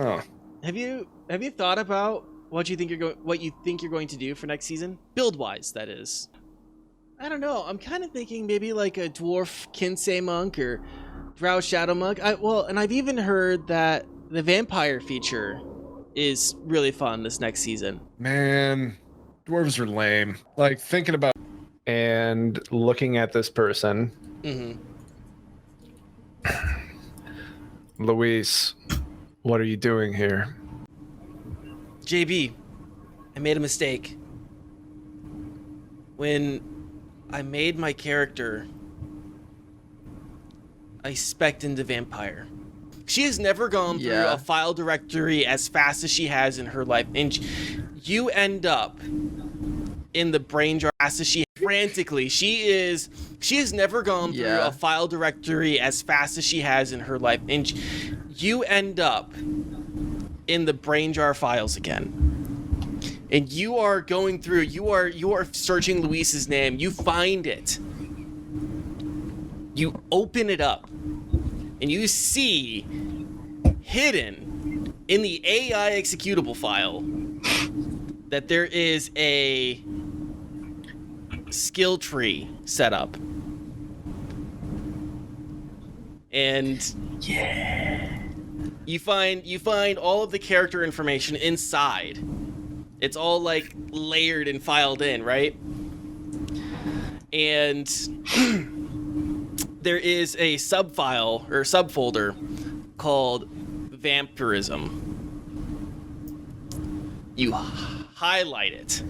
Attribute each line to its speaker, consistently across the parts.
Speaker 1: Oh.
Speaker 2: Have you thought about what you think you're going to do for next season? Build wise, that is. I don't know. I'm kind of thinking maybe like a dwarf Kinsei monk or drow shadow monk. And I've even heard that the vampire feature is really fun this next season.
Speaker 1: Man, dwarves are lame. Like, thinking about and looking at this person.
Speaker 2: Mm-hmm.
Speaker 1: Luis, what are you doing here?
Speaker 2: JB, I made a mistake. When I made my character, I spec'd into vampire. She has never gone through a file directory as fast as she has in her life. And you end up in the brain jar as she frantically. She has never gone through a file directory as fast as she has in her life. And you end up in the brain jar files again. And you are going through, you are searching Luis's name. You find it. You open it up. And you see hidden in the AI executable file that there is a skill tree set up. And you find all of the character information inside. It's all like layered and filed in, right? And there is a subfile or subfolder called vampirism. You highlight it.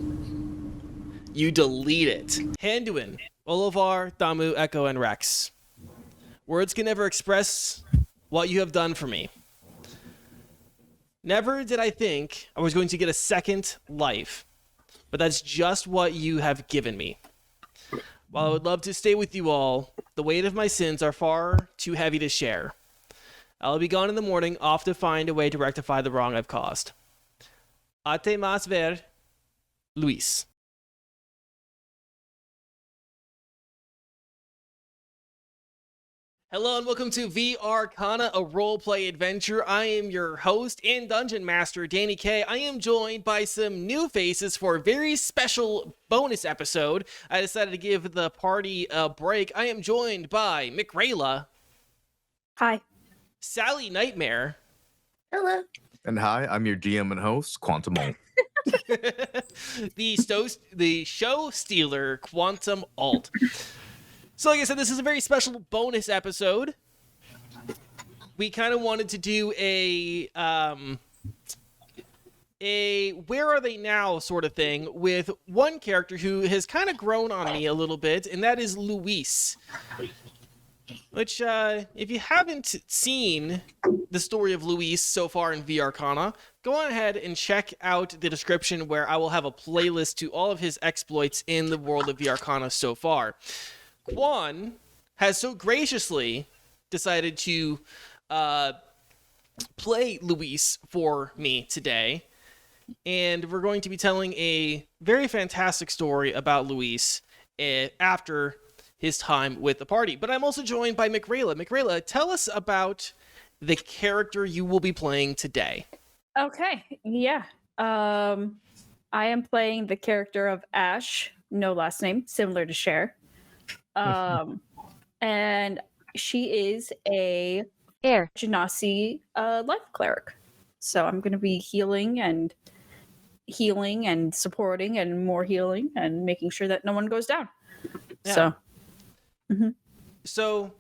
Speaker 2: You delete it. Handuin, Olivar, Damu, Echo, and Rex. Words can never express what you have done for me. Never did I think I was going to get a second life, but that's just what you have given me. While I would love to stay with you all, the weight of my sins are far too heavy to share. I'll be gone in the morning, off to find a way to rectify the wrong I've caused. Ate mas ver, Luis. Hello and welcome to VRCana, a roleplay adventure. I am your host and dungeon master, Danie K. I am joined by some new faces for a very special bonus episode. I decided to give the party a break. I am joined by Mickerayla. Hi. SallyNightmare.
Speaker 3: Hello.
Speaker 4: And hi, I'm your GM and host, Quantum Alt.
Speaker 2: the show stealer, Quantum Alt. So like I said, this is a very special bonus episode. We kind of wanted to do a where are they now sort of thing with one character who has kind of grown on me a little bit, and that is Luis. Which, if you haven't seen the story of Luis so far in VRCana, go on ahead and check out the description where I will have a playlist to all of his exploits in the world of VRCana so far. Quan has so graciously decided to play Luis for me today, and we're going to be telling a very fantastic story about Luis after his time with the party. But I'm also joined by Mickerayla. Mickerayla, tell us about the character you will be playing today.
Speaker 3: Okay, yeah. I am playing the character of Ash, no last name, similar to Cher. And she is a Genasi life cleric. So I'm going to be healing and supporting and more healing and making sure that no one goes down. Yeah.
Speaker 2: So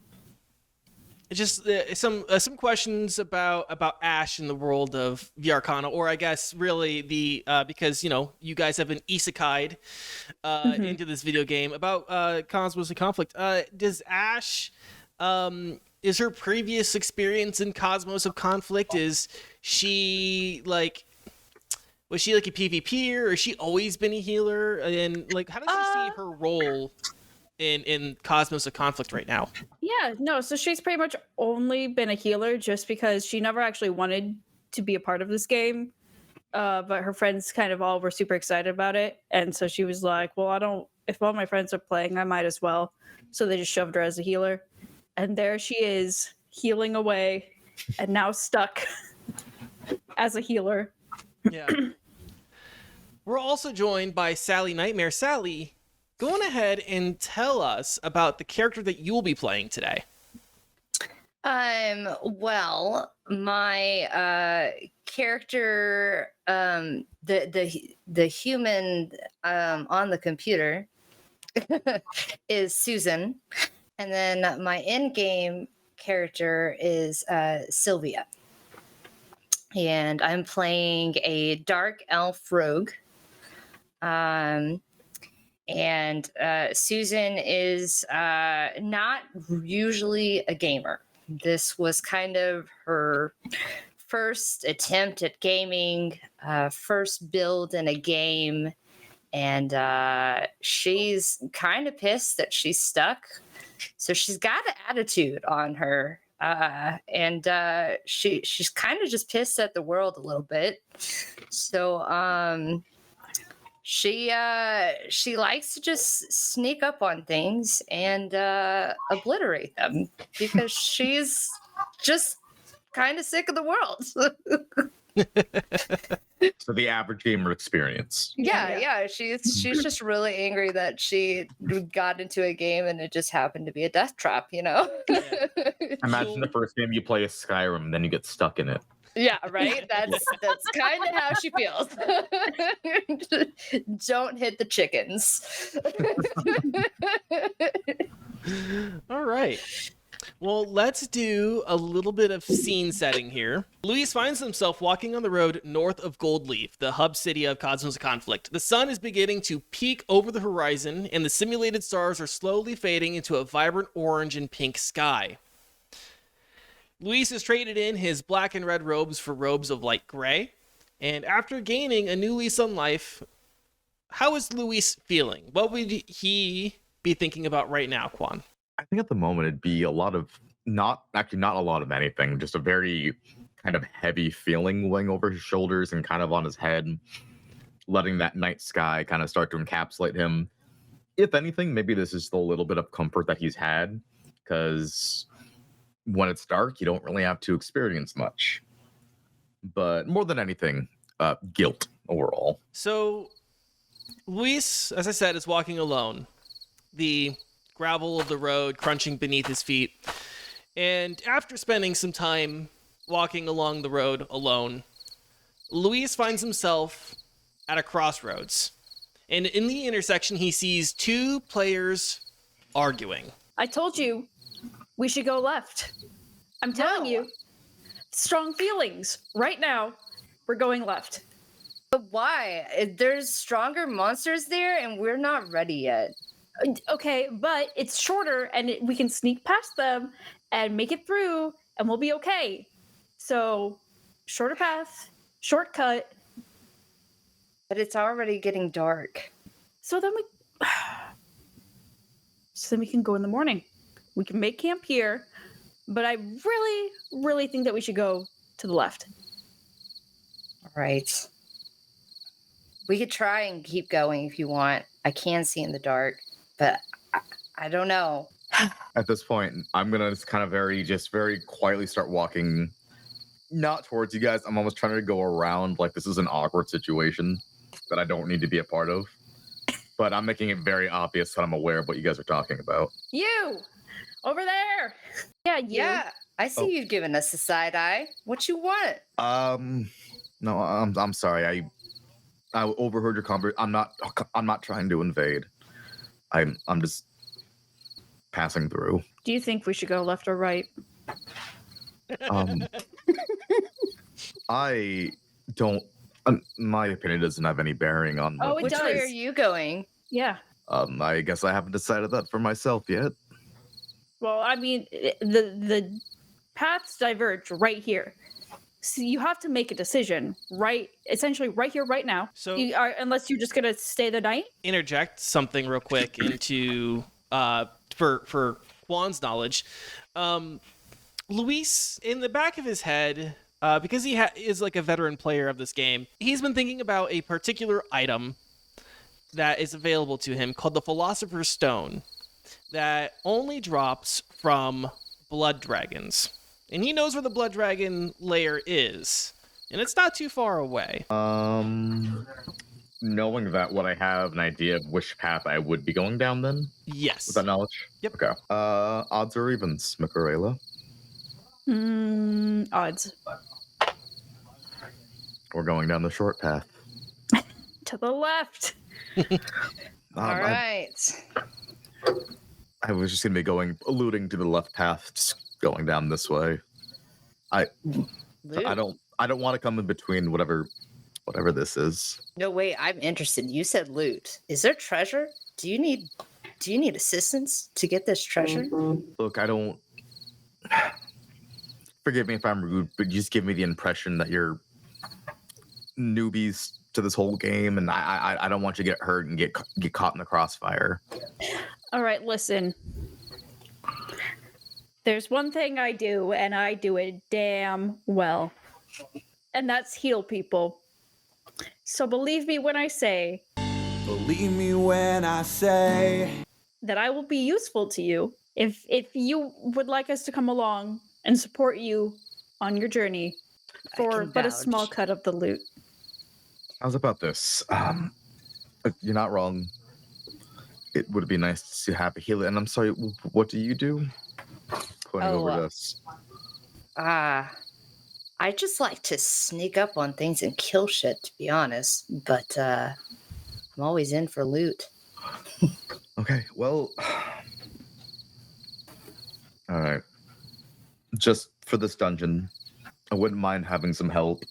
Speaker 2: just some questions about Ash in the world of VRCana, or I guess really the because you guys have been isekai'd into this video game about Cosmos of Conflict. Does Ash is her previous experience in Cosmos of Conflict, was she like a PvPer, or has she always been a healer? And like, how does she see her role in Cosmos of Conflict right now?
Speaker 3: Yeah, no, so she's pretty much only been a healer just because she never actually wanted to be a part of this game. But her friends kind of all were super excited about it. And so she was like, well, if all my friends are playing, I might as well. So they just shoved her as a healer. And there she is, healing away and now stuck as a healer.
Speaker 2: Yeah. We're also joined by SallyNightmare. Sally, go on ahead and tell us about the character that you will be playing today.
Speaker 5: Well, my character, the human on the computer is Susan, and then my in-game character is Sylvia. And I'm playing a dark elf rogue. And Susan is not usually a gamer. This was kind of her first attempt at gaming, first build in a game, and she's kind of pissed that she's stuck. So she's got an attitude on her, and she's kind of just pissed at the world a little bit. So she likes to just sneak up on things and obliterate them because she's just kind of sick of the world.
Speaker 4: So the average gamer experience.
Speaker 5: Yeah. She's just really angry that she got into a game and it just happened to be a death trap,
Speaker 2: Yeah.
Speaker 4: Imagine the first game you play is Skyrim, and then you get stuck in it.
Speaker 5: Yeah, right. That's kind of how she feels. Don't hit the chickens.
Speaker 2: All right. Well, let's do a little bit of scene setting here. Luis finds himself walking on the road north of Goldleaf, the hub city of Cosmos of Conflict. The sun is beginning to peak over the horizon, and the simulated stars are slowly fading into a vibrant orange and pink sky. Luis has traded in his black and red robes for robes of light gray, and after gaining a new lease on life, how is Luis feeling? What would he be thinking about right now, Quan?
Speaker 4: I think at the moment it'd be a lot of not a lot of anything, just a very kind of heavy feeling weighing over his shoulders and kind of on his head, letting that night sky kind of start to encapsulate him. If anything, maybe this is the little bit of comfort that he's had, because when it's dark, you don't really have to experience much. But more than anything, guilt overall.
Speaker 2: So, Luis, as I said, is walking alone. The gravel of the road crunching beneath his feet. And after spending some time walking along the road alone, Luis finds himself at a crossroads. And in the intersection, he sees two players arguing.
Speaker 3: I told you we should go left. I'm telling you, strong feelings. Right now, we're going left.
Speaker 5: But why? There's stronger monsters there, and we're not ready yet.
Speaker 3: Okay, but it's shorter, and we can sneak past them and make it through, and we'll be okay. So, shorter path, shortcut.
Speaker 5: But it's already getting dark.
Speaker 3: So then we can go in the morning. We can make camp here, but I really, really think that we should go to the left.
Speaker 5: All right. We could try and keep going if you want. I can see in the dark, but I don't know.
Speaker 4: At this point, I'm gonna just kind of very quietly start walking, not towards you guys. I'm almost trying to go around, like this is an awkward situation that I don't need to be a part of. But I'm making it very obvious that I'm aware of what you guys are talking about.
Speaker 3: You! Over there! Yeah, you.
Speaker 5: Yeah, I see you've given us a side eye. What you want?
Speaker 4: No, I'm sorry. I overheard your conversation. I'm not trying to invade. I'm just passing through.
Speaker 3: Do you think we should go left or right?
Speaker 4: I don't. My opinion doesn't have any bearing on.
Speaker 3: Oh, it
Speaker 5: Which
Speaker 3: does.
Speaker 5: way are you going?
Speaker 3: Yeah.
Speaker 4: I guess I haven't decided that for myself yet.
Speaker 3: Well, I mean, the paths diverge right here. So you have to make a decision, essentially right here, right now.
Speaker 2: So-
Speaker 3: unless you're just gonna stay the night.
Speaker 2: Interject something real quick into for Juan's knowledge. Luis, in the back of his head, because he is like a veteran player of this game, he's been thinking about a particular item that is available to him called the Philosopher's Stone that only drops from blood dragons. And he knows where the blood dragon lair is. and it's not too far away.
Speaker 4: Knowing that, would I have an idea of which path I would be going down then?
Speaker 2: Yes.
Speaker 4: With that knowledge?
Speaker 2: Yep.
Speaker 4: Okay. Odds or evens, Mickerayla?
Speaker 3: Odds.
Speaker 4: We're going down the short path.
Speaker 3: To the left.
Speaker 5: All right.
Speaker 4: I was just gonna be alluding to the left path, just going down this way. I don't want to come in between whatever this is.
Speaker 5: No, wait, I'm interested. You said loot. Is there treasure? Do you need assistance to get this treasure?
Speaker 4: Look, I don't. Forgive me if I'm rude, but you just give me the impression that you're newbies to this whole game, and I don't want you to get hurt and get caught in the crossfire.
Speaker 3: All right, listen. There's one thing I do, and I do it damn well. And that's heal people. So believe me when I say...
Speaker 6: Believe me when I say...
Speaker 3: that I will be useful to you if you would like us to come along and support you on your journey for but a small cut of the loot.
Speaker 4: How's about this? You're not wrong. It would be nice to have a healer. And I'm sorry, what do you do? Pointing over this.
Speaker 5: I just like to sneak up on things and kill shit, to be honest. But I'm always in for loot.
Speaker 4: Okay, well... Alright. Just for this dungeon, I wouldn't mind having some help.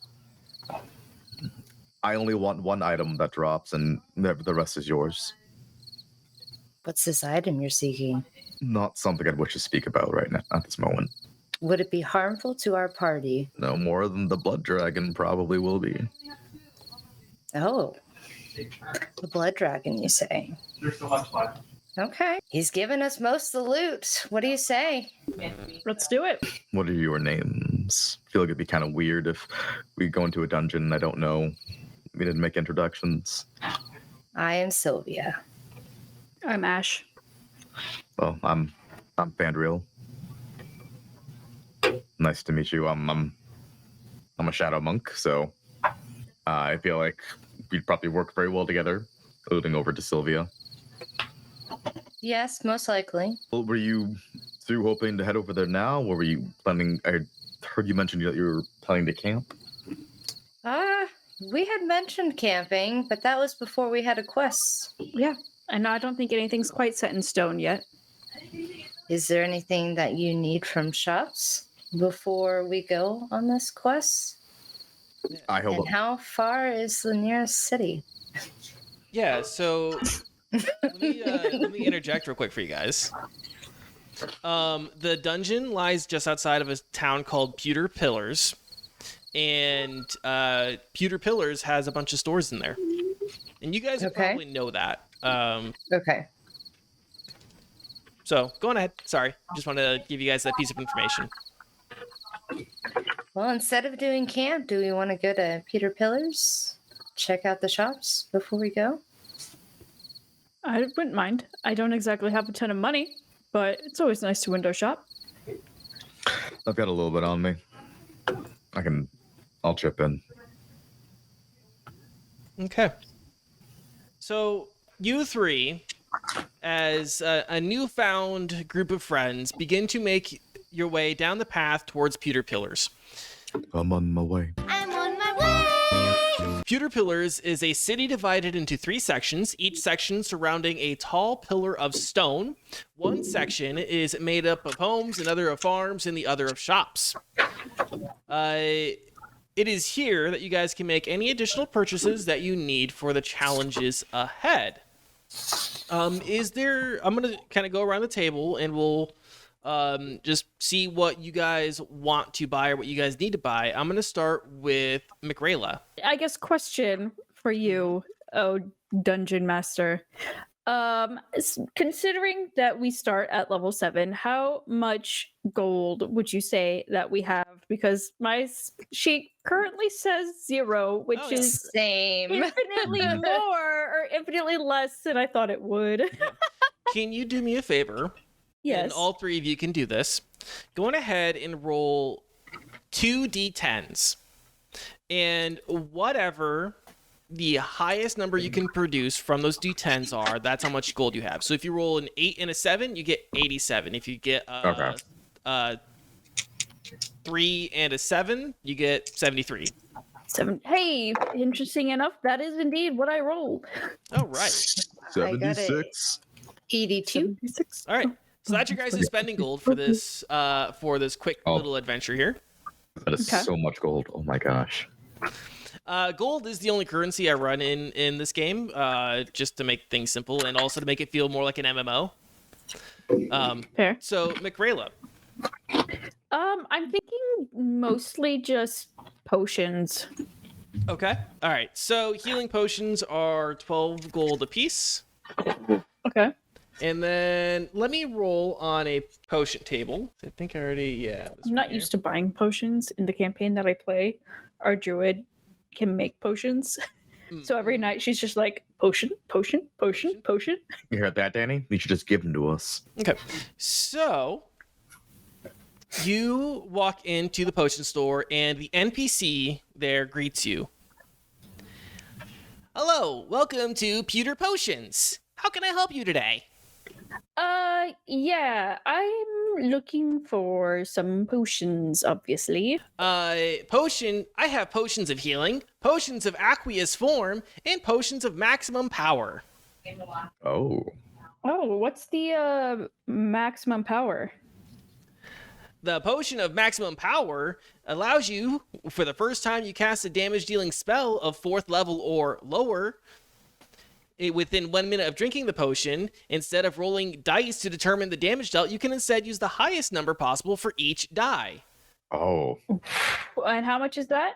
Speaker 4: I only want one item that drops, and the rest is yours.
Speaker 5: What's this item you're seeking?
Speaker 4: Not something I'd wish to speak about right now at this moment.
Speaker 5: Would it be harmful to our party?
Speaker 4: No more than the blood dragon probably will be.
Speaker 5: Oh. The blood dragon, you say?
Speaker 7: There's so much fun.
Speaker 5: Okay. He's given us most of the loot. What do you say?
Speaker 3: Let's do it.
Speaker 4: What are your names? I feel like it'd be kind of weird if we go into a dungeon and I don't know. We didn't make introductions.
Speaker 5: I am Sylvia.
Speaker 3: I'm Ash.
Speaker 4: Well, I'm Fandriel. Nice to meet you. I'm a shadow monk, so I feel like we'd probably work very well together. Alluding over to Sylvia.
Speaker 5: Yes, most likely.
Speaker 4: Well, were you hoping to head over there now, or were you planning? I heard you mention that you were planning to camp.
Speaker 5: We had mentioned camping, but that was before we had a quest.
Speaker 3: Yeah, and I don't think anything's quite set in stone yet.
Speaker 5: Is there anything that you need from shops before we go on this quest?
Speaker 4: I hope.
Speaker 5: And how far is the nearest city?
Speaker 2: Yeah, so let me interject real quick for you guys. The dungeon lies just outside of a town called Pewter Pillars, and Pewter Pillars has a bunch of stores in there, and you guys probably know that.
Speaker 5: Okay.
Speaker 2: So go on ahead. Sorry, just wanted to give you guys that piece of information.
Speaker 5: Well, instead of doing camp, do we want to go to Pewter Pillars? Check out the shops before we go?
Speaker 3: I wouldn't mind. I don't exactly have a ton of money, but it's always nice to window shop.
Speaker 4: I've got a little bit on me. I'll chip in.
Speaker 2: Okay. So you three, as a newfound group of friends, begin to make your way down the path towards Pewter Pillars.
Speaker 4: I'm on my way.
Speaker 8: I'm on my way!
Speaker 2: Pewter Pillars is a city divided into 3 sections, each section surrounding a tall pillar of stone. One section is made up of homes, another of farms, and the other of shops. It is here that you guys can make any additional purchases that you need for the challenges ahead. I'm going to kind of go around the table and we'll just see what you guys want to buy or what you guys need to buy. I'm going to start with Mickerayla.
Speaker 3: I guess question for you, Dungeon Master. Considering that we start at level 7, how much gold would you say that we have? Because my sheet currently says 0, which is
Speaker 5: same.
Speaker 3: infinitely more or infinitely less than I thought it would.
Speaker 2: Can you do me a favor?
Speaker 3: Yes.
Speaker 2: And all 3 of you can do this. Go on ahead and roll 2 d10s. And whatever the highest number you can produce from those d10s are, that's how much gold you have. So if you roll an 8 and a 7, you get 87. If you get a 3 and a 7, you get 73.
Speaker 3: 7. Hey, interesting enough, that is indeed what I rolled.
Speaker 2: All right.
Speaker 4: 76.
Speaker 5: 82.
Speaker 3: 76.
Speaker 2: All right. So that's your guys' spending gold for this quick little adventure here.
Speaker 4: That is so much gold. Oh my gosh.
Speaker 2: Gold is the only currency I run in this game, just to make things simple and also to make it feel more like an MMO.
Speaker 3: Fair.
Speaker 2: So, Mickerayla.
Speaker 3: I'm thinking mostly just potions.
Speaker 2: Okay. All right. So healing potions are 12 gold apiece.
Speaker 3: Okay.
Speaker 2: And then let me roll on a potion table. I think I already,
Speaker 3: I'm not used to buying potions in the campaign that I play. Our druid can make potions. So every night she's just like, potion, potion, potion, potion.
Speaker 4: You heard that, Danie? You should just give them to us.
Speaker 2: Okay. So you walk into the potion store and the NPC there greets you. Hello, welcome to Pewter Potions. How can I help you today?
Speaker 3: Yeah, I'm looking for some potions, obviously.
Speaker 2: I have potions of healing, potions of aqueous form, and potions of maximum power.
Speaker 4: Oh.
Speaker 3: Oh, what's the maximum power?
Speaker 2: The potion of maximum power allows you, for the first time you cast a damage-dealing spell of 4th level or lower, within 1 minute of drinking the potion, instead of rolling dice to determine the damage dealt, you can instead use the highest number possible for each die.
Speaker 4: Oh.
Speaker 3: And how much is that?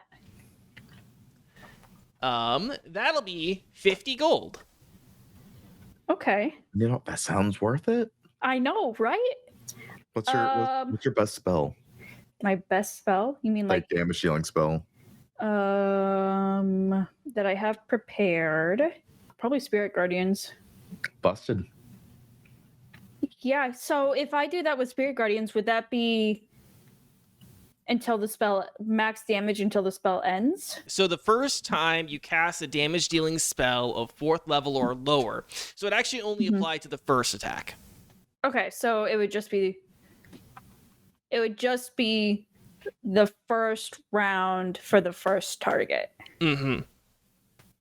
Speaker 2: That'll be 50 gold.
Speaker 3: Okay.
Speaker 4: You know, that sounds worth it.
Speaker 3: I know, right?
Speaker 4: What's your best spell?
Speaker 3: My best spell? You mean
Speaker 4: Like damage dealing spell?
Speaker 3: That I have prepared. Probably Spirit Guardians.
Speaker 4: Busted.
Speaker 3: Yeah, so if I do that with Spirit Guardians, would that be until the spell max damage until the spell ends?
Speaker 2: So the first time you cast a damage-dealing spell of 4th level or lower. So it actually only applied to the first attack.
Speaker 3: Okay, so it would just be the first round for the first target.
Speaker 2: Mm-hmm.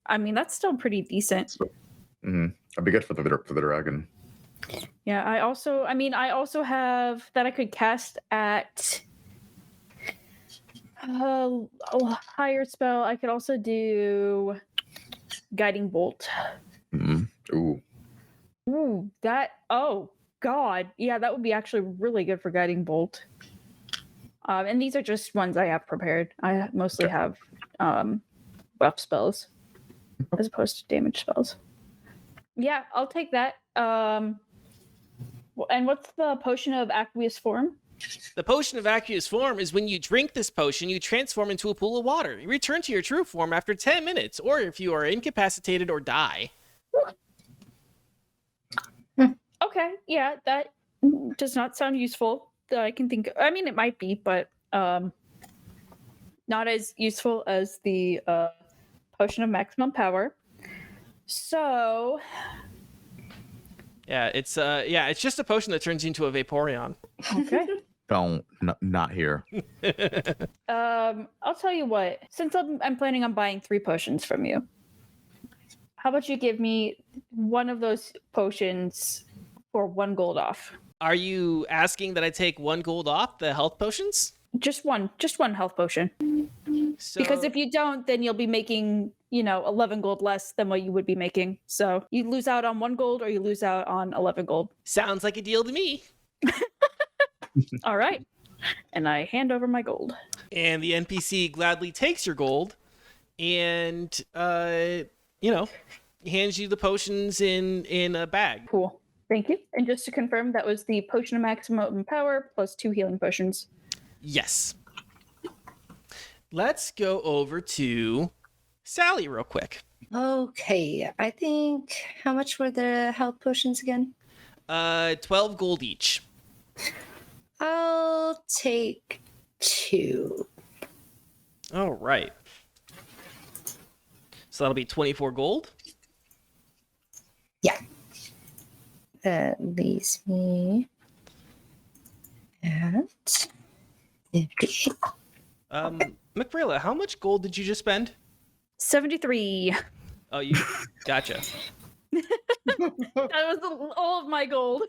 Speaker 3: I mean, that's still pretty decent.
Speaker 4: That'd be good for the dragon.
Speaker 3: Yeah, I also have that I could cast at a higher spell. I could also do Guiding Bolt.
Speaker 4: Ooh.
Speaker 3: Ooh, oh god. Yeah, that would be actually really good for Guiding Bolt. And these are just ones I have prepared. I mostly have buff spells as opposed to damage spells. Yeah, I'll take that. And what's the potion of aqueous form?
Speaker 2: The potion of aqueous form is when you drink this potion, you transform into a pool of water. You return to your true form after 10 minutes, or if you are incapacitated or die.
Speaker 3: Okay, yeah, that does not sound useful that I can think of. I mean, it might be, but not as useful as the potion of maximum power. So
Speaker 2: it's just a potion that turns you into a Vaporeon.
Speaker 3: okay.
Speaker 4: Not here.
Speaker 3: I'll tell you what. Since I'm planning on buying 3 potions from you, how about you give me one of those potions for 1 gold off?
Speaker 2: Are you asking that I take 1 gold off the health potions?
Speaker 3: Just one health potion.
Speaker 2: So,
Speaker 3: Because if you don't, then you'll be making, 11 gold less than what you would be making. So you lose out on 1 gold or you lose out on 11 gold.
Speaker 2: sounds like a deal to me.
Speaker 3: All right. And I hand over my gold.
Speaker 2: And the NPC gladly takes your gold and, hands you the potions in a bag.
Speaker 3: Cool. Thank you. And just to confirm, that was the potion of maximum power plus 2 healing potions.
Speaker 2: Yes. Let's go over to Sally real quick.
Speaker 5: Okay, I think how much were the health potions again?
Speaker 2: 12 gold each.
Speaker 5: I'll take 2.
Speaker 2: All right. So that'll be 24 gold.
Speaker 5: Yeah. That leaves me at 50.
Speaker 2: Mickerayla, how much gold did you just spend?
Speaker 3: 73.
Speaker 2: Oh, you gotcha.
Speaker 3: That was all of my gold.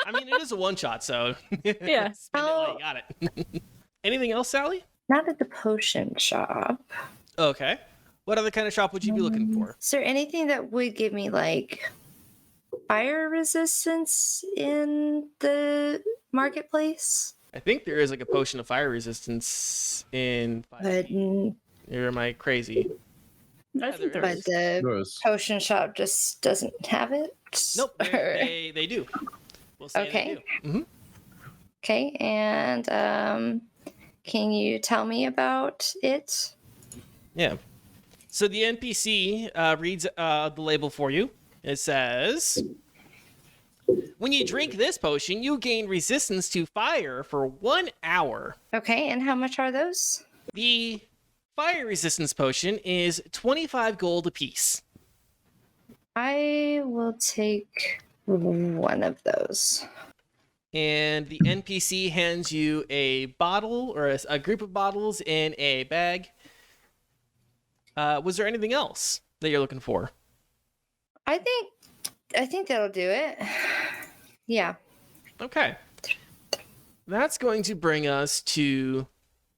Speaker 2: I mean, it is a one-shot, so
Speaker 3: Yeah.
Speaker 2: spend it while you got it. Anything else, Sally?
Speaker 5: Not at the potion shop.
Speaker 2: Okay. What other kind of shop would you be looking for?
Speaker 5: Is there anything that would give me like fire resistance in the marketplace?
Speaker 2: I think there is like a potion of fire resistance in.
Speaker 5: But
Speaker 2: Or am I crazy?
Speaker 3: I think
Speaker 2: there
Speaker 3: there
Speaker 5: but
Speaker 3: is.
Speaker 5: the
Speaker 4: Gross.
Speaker 5: potion shop just doesn't have it.
Speaker 2: Nope,
Speaker 5: Or-
Speaker 2: they do. We'll say
Speaker 5: Okay.
Speaker 2: they do.
Speaker 5: Okay, and can you tell me about it?
Speaker 2: Yeah. So the NPC reads the label for you. It says, when you drink this potion, you gain resistance to fire for 1 hour.
Speaker 5: Okay, and how much are those?
Speaker 2: The fire resistance potion is 25 gold apiece.
Speaker 5: I will take one of those.
Speaker 2: And the NPC hands you a bottle or a group of bottles in a bag. Was there anything else that you're looking for?
Speaker 5: I think that'll do it. Yeah.
Speaker 2: Okay. That's going to bring us to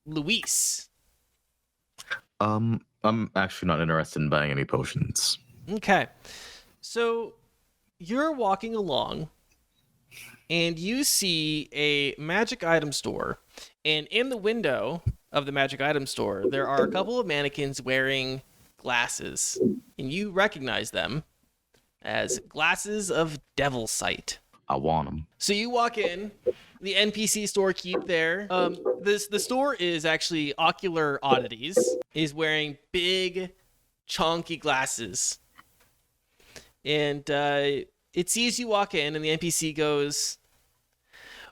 Speaker 2: Luis.
Speaker 4: I'm actually not interested in buying any potions.
Speaker 2: Okay. So you're walking along and you see a magic item store. And in the window of the magic item store, there are a couple of mannequins wearing glasses. And you recognize them as glasses of devil sight.
Speaker 4: I want them.
Speaker 2: So you walk in, the NPC storekeep there. The store is actually Ocular Oddities. Is wearing big, chunky glasses, and it sees you walk in, and the NPC goes,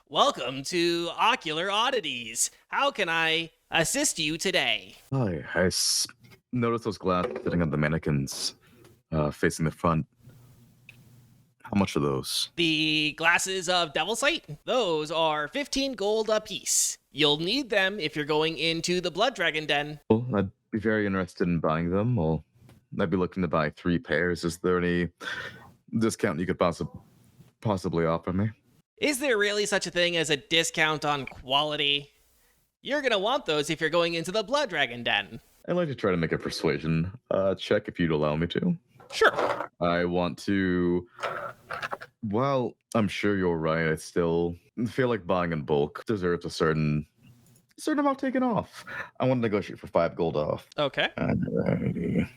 Speaker 2: "Welcome to Ocular Oddities. How can I assist you today?"
Speaker 4: Hi, noticed those glasses sitting on the mannequins, facing the front. How much are those?
Speaker 2: The glasses of devil sight, those are 15 gold apiece. You'll need them if you're going into the Blood Dragon Den.
Speaker 4: Well, I'd be very interested in buying them. Well, I'd be looking to buy 3 pairs. Is there any discount you could possibly offer me?
Speaker 2: Is there really such a thing as a discount on quality? You're gonna want those if you're going into the Blood Dragon Den.
Speaker 4: I'd like to try to make a persuasion check if you'd allow me to.
Speaker 2: Sure.
Speaker 4: I want to. Well, I'm sure you're right. I still feel like buying in bulk deserves a certain amount taken off. I want to negotiate for 5 gold off.
Speaker 2: Okay.
Speaker 4: Alrighty.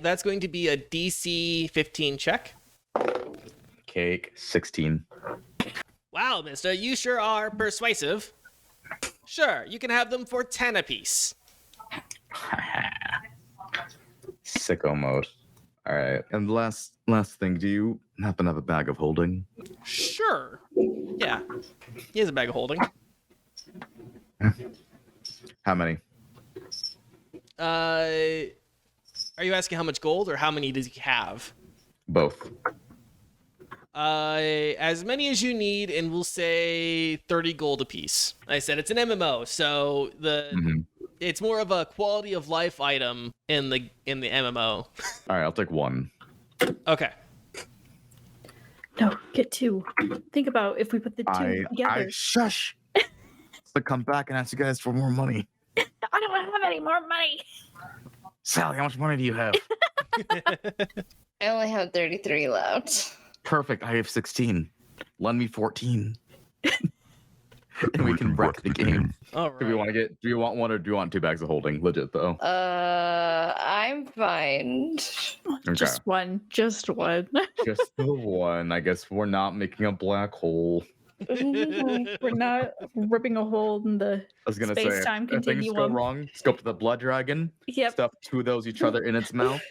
Speaker 2: That's going to be a DC 15 check.
Speaker 4: Cake 16.
Speaker 2: Wow, mister, you sure are persuasive. Sure, you can have them for 10 apiece.
Speaker 4: Sicko mode. All right. And last thing, do you happen to have a bag of holding?
Speaker 2: Sure. Yeah. He has a bag of holding.
Speaker 4: How many?
Speaker 2: Are you asking how much gold or how many does he have?
Speaker 4: Both.
Speaker 2: As many as you need, and we'll say 30 gold apiece. I said it's an MMO, so it's more of a quality of life item in the MMO.
Speaker 4: All right, I'll take 1.
Speaker 2: Okay.
Speaker 3: No, get 2. Think about if we put the 2 together.
Speaker 4: Shush. So come back and ask you guys for more money.
Speaker 3: I don't have any more money.
Speaker 4: Sally, how much money do you have?
Speaker 5: I only have 33 left.
Speaker 4: Perfect. I have 16. Lend me 14. And we can wreck the game.
Speaker 2: All right.
Speaker 4: Do you want 1 or do you want 2 bags of holding? Legit though.
Speaker 5: I'm fine.
Speaker 4: Okay.
Speaker 3: Just one.
Speaker 4: Just the 1. I guess we're not making a black hole.
Speaker 3: We're not ripping a hole in the
Speaker 4: I was gonna say,
Speaker 3: space-time
Speaker 4: if things go
Speaker 3: continuum.
Speaker 4: wrong, just go up to the blood dragon,
Speaker 3: Yep.
Speaker 4: stuff 2 of those each other in its mouth.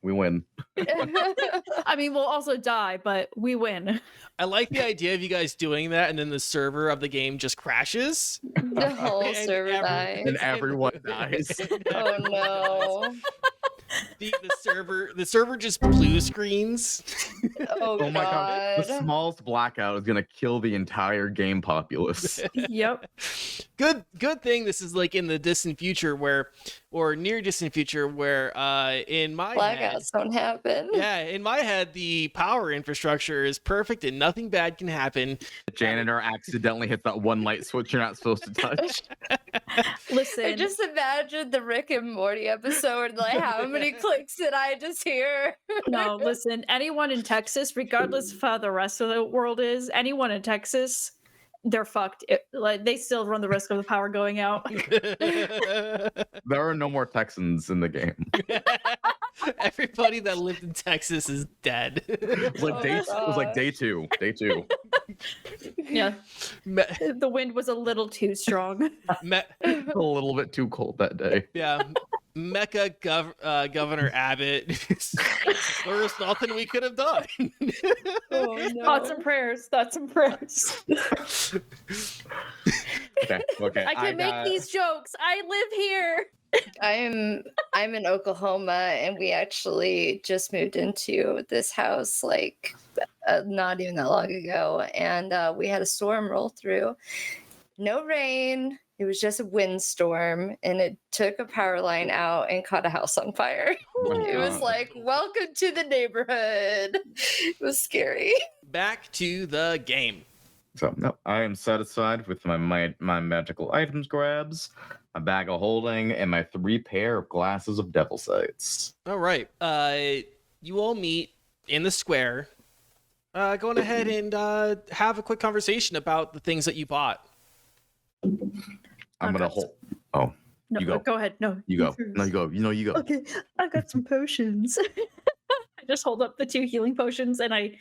Speaker 4: We win.
Speaker 3: I mean, we'll also die, but we win.
Speaker 2: I like the idea of you guys doing that, and then the server of the game just crashes.
Speaker 5: The whole
Speaker 2: And
Speaker 5: server dies.
Speaker 4: And everyone dies.
Speaker 5: Oh no.
Speaker 2: the server just blue screens.
Speaker 5: Oh,
Speaker 4: Oh my god, the
Speaker 5: God.
Speaker 4: smallest blackout is gonna kill the entire game populace.
Speaker 3: Yep.
Speaker 2: Good thing this is like in the distant future or near distant future where in my head,
Speaker 5: Blackouts don't happen.
Speaker 2: yeah, in my head the power infrastructure is perfect and nothing bad can happen.
Speaker 4: The janitor accidentally hits that one light switch you're not supposed to touch.
Speaker 3: Listen,
Speaker 5: I just imagine the Rick and Morty episode, like how many clicks did I just hear?
Speaker 3: no, listen. Anyone in Texas, regardless of how the rest of the world is, anyone in Texas, they're fucked. Like they still run the risk of the power going out.
Speaker 4: There are no more Texans in the game.
Speaker 2: Everybody that lived in Texas is dead.
Speaker 4: It was like day two. Day two.
Speaker 3: Yeah,
Speaker 2: Me-
Speaker 3: the wind was a little too strong.
Speaker 2: me-
Speaker 4: A little bit too cold that day.
Speaker 2: yeah, Mecca Governor Abbott. There was nothing we could have done.
Speaker 5: Oh, no.
Speaker 3: Thoughts and prayers. Thoughts and prayers.
Speaker 4: Okay.
Speaker 3: I can make these jokes. I live here.
Speaker 5: I'm in Oklahoma, and we actually just moved into this house like not even that long ago, and we had a storm roll through. No rain. It was just a windstorm, and it took a power line out and caught a house on fire.
Speaker 4: my
Speaker 5: It was
Speaker 4: God.
Speaker 5: like, welcome to the neighborhood. It was scary.
Speaker 2: Back to the game.
Speaker 4: So no, I am satisfied with my magical items grabs, my bag of holding, and my 3 pair of glasses of devil sights.
Speaker 2: All right. You all meet in the square. Going ahead and have a quick conversation about the things that you bought.
Speaker 4: I'm gonna
Speaker 3: Okay.
Speaker 4: hold. Oh,
Speaker 3: No,
Speaker 4: You go.
Speaker 3: go ahead. No,
Speaker 4: you go.
Speaker 3: first.
Speaker 4: No, you go. You go.
Speaker 3: Okay, I got some potions. I just hold up the 2 healing potions and I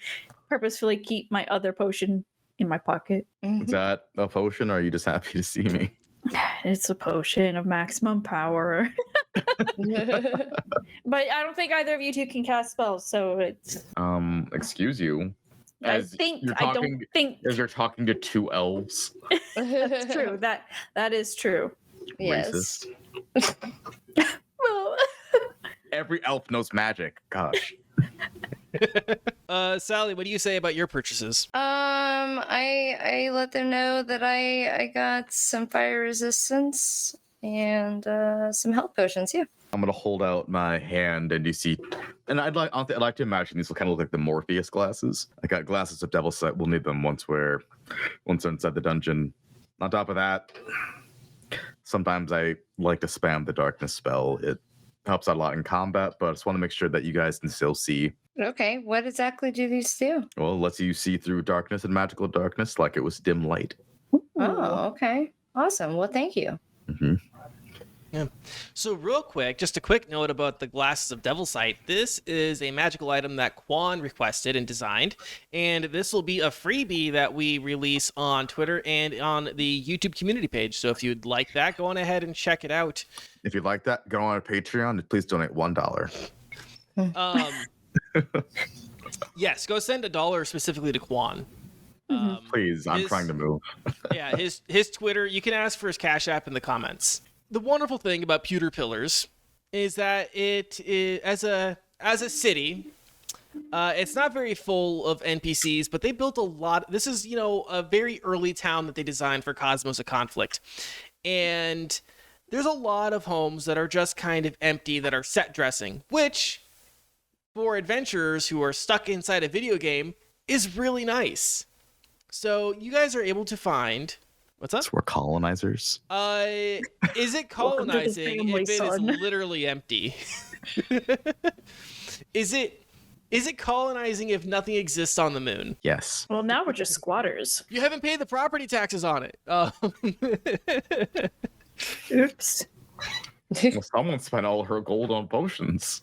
Speaker 3: purposefully keep my other potion in my pocket.
Speaker 4: Is that a potion, or are you just happy to see me?
Speaker 3: It's a potion of maximum power. But I don't think either of you two can cast spells, so it's.
Speaker 4: Excuse you.
Speaker 3: I
Speaker 4: As
Speaker 3: think
Speaker 4: you're
Speaker 3: I don't
Speaker 4: talking-
Speaker 3: think
Speaker 4: As you're talking to 2 elves.
Speaker 3: that's true. That is true.
Speaker 5: Yes.
Speaker 4: Racist.
Speaker 3: Well,
Speaker 4: Every elf knows magic. Gosh.
Speaker 2: Sally, what do you say about your purchases?
Speaker 5: I let them know that I got some fire resistance and some health potions. Yeah.
Speaker 4: I'm gonna hold out my hand, and you see, and I'd like to imagine these will kind of look like the Morpheus glasses. I got glasses of Devil's Sight. We'll need them once we're inside the dungeon. On top of that, sometimes I like to spam the darkness spell. It helps out a lot in combat, but I just want to make sure that you guys can still see.
Speaker 5: Okay. What exactly do these do?
Speaker 4: Well, it lets you see through darkness and magical darkness like it was dim light.
Speaker 5: Oh, okay. Awesome. Well, thank you.
Speaker 4: Hmm.
Speaker 2: So real quick, just a quick note about the Glasses of Devil Sight. This is a magical item that Quan requested and designed, and this will be a freebie that we release on Twitter and on the YouTube community page. So if you'd like that, go on ahead and check it out.
Speaker 4: If you'd like that, go on our Patreon and please donate $1.
Speaker 2: Yes, go send $1 specifically to Quan.
Speaker 4: Please, I'm
Speaker 2: His-
Speaker 4: trying to move.
Speaker 2: Yeah, his Twitter. You can ask for his Cash App in the comments. The wonderful thing about Pewter Pillars is that it is, as a city, it's not very full of NPCs, but they built a lot. This is, a very early town that they designed for Cosmos of Conflict, and there's a lot of homes that are just kind of empty that are set dressing, which for adventurers who are stuck inside a video game is really nice. So you guys are able to find. What's up?
Speaker 4: So we're colonizers.
Speaker 2: Is it
Speaker 3: Welcome to the
Speaker 2: colonizing
Speaker 3: family,
Speaker 2: if it
Speaker 3: son.
Speaker 2: is literally empty? Is it colonizing if nothing exists on the moon?
Speaker 4: Yes.
Speaker 3: well, now we're just squatters.
Speaker 2: You haven't paid the property taxes on it.
Speaker 3: Oops.
Speaker 4: Well, someone spent all her gold on potions.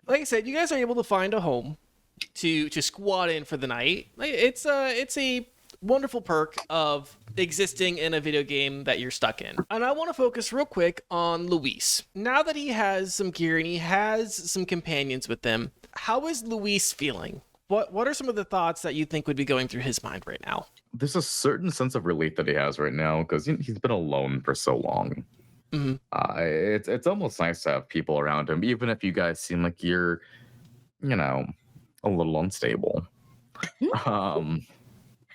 Speaker 2: Like I said, you guys are able to find a home to squat in for the night. It's a wonderful perk of existing in a video game that you're stuck in. And I want to focus real quick on Luis. Now that he has some gear and he has some companions with him, how is Luis feeling? What are some of the thoughts that you think would be going through his mind right now?
Speaker 4: There's a certain sense of relief that he has right now because he's been alone for so long. It's almost nice to have people around him, even if you guys seem like you're, a little unstable.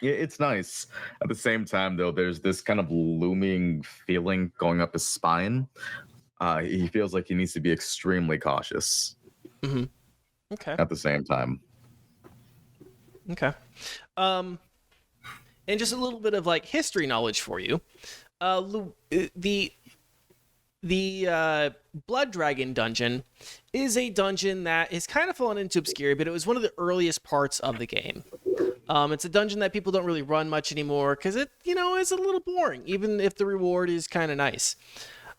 Speaker 4: It's nice. At the same time, though, there's this kind of looming feeling going up his spine. He feels like he needs to be extremely cautious.
Speaker 2: Okay.
Speaker 4: At the same time.
Speaker 2: Okay. And just a little bit of like history knowledge for you. The Blood Dragon dungeon is a dungeon that is kind of fallen into obscurity, but it was one of the earliest parts of the game. It's a dungeon that people don't really run much anymore because it, is a little boring, even if the reward is kind of nice.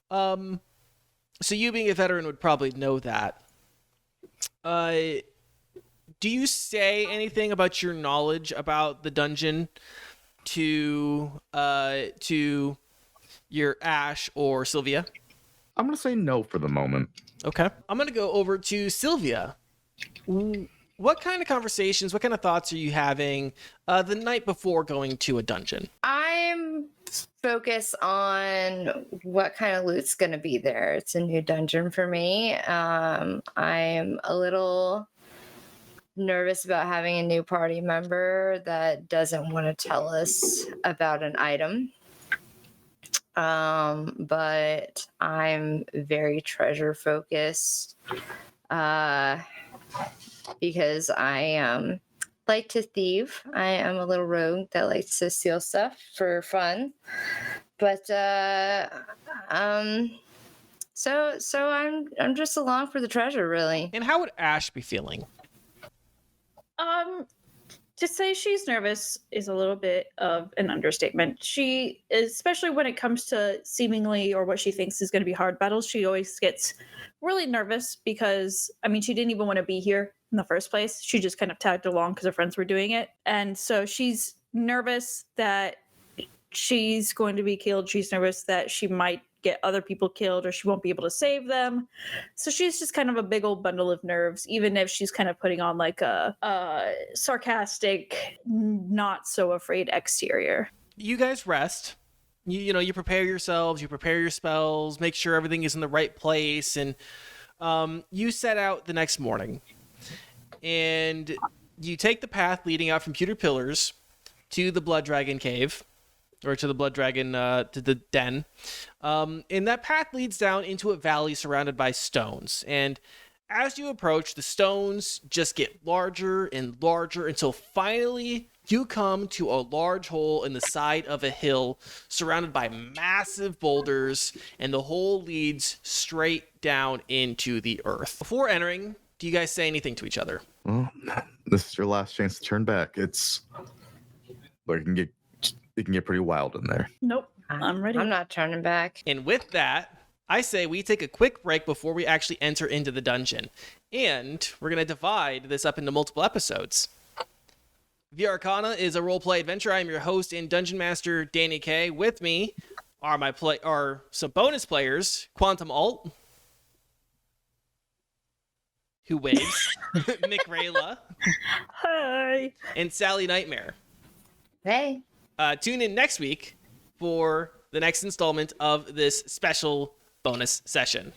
Speaker 2: So you being a veteran would probably know that. Do you say anything about your knowledge about the dungeon to your Ash or Sylvia?
Speaker 4: I'm going to say no for the moment.
Speaker 2: Okay. I'm going to go over to Sylvia. What kind of conversations, what kind of thoughts are you having the night before going to a dungeon?
Speaker 5: I'm focused on what kind of loot's going to be there. It's a new dungeon for me. I'm a little nervous about having a new party member that doesn't want to tell us about an item. But I'm very treasure focused because I like to thieve. I am a little rogue that likes to steal stuff for fun. But so I'm just along for the treasure, really.
Speaker 2: And how would Ash be feeling?
Speaker 3: To say she's nervous is a little bit of an understatement. She, especially when it comes to seemingly or what she thinks is going to be hard battles, she always gets really nervous because, she didn't even want to be here in the first place. She just kind of tagged along because her friends were doing it. And so she's nervous that she's going to be killed. She's nervous that she might get other people killed or she won't be able to save them. So she's just kind of a big old bundle of nerves, even if she's kind of putting on like a sarcastic, not so afraid exterior.
Speaker 2: You guys rest. You prepare yourselves, you prepare your spells, make sure everything is in the right place, and you set out the next morning. And you take the path leading out from Pewter Pillars to the Blood Dragon Cave. Or to the Blood Dragon, to the den. And that path leads down into a valley surrounded by stones. And as you approach, the stones just get larger and larger until finally you come to a large hole in the side of a hill surrounded by massive boulders. And the hole leads straight down into the earth. Before entering, do you guys say anything to each other?
Speaker 4: Well, this is your last chance to turn back. It can get pretty wild in there.
Speaker 3: Nope, I'm ready.
Speaker 5: I'm not turning back.
Speaker 2: And with that, I say we take a quick break before we actually enter into the dungeon. And we're going to divide this up into multiple episodes. VRCana is a roleplay adventure. I'm your host and Dungeon Master, Danie K. With me are some bonus players, Quantum Alt, who waves, Mickerayla,
Speaker 3: Hi.
Speaker 2: and SallyNightmare.
Speaker 5: Hey.
Speaker 2: Tune in next week for the next installment of this special bonus session.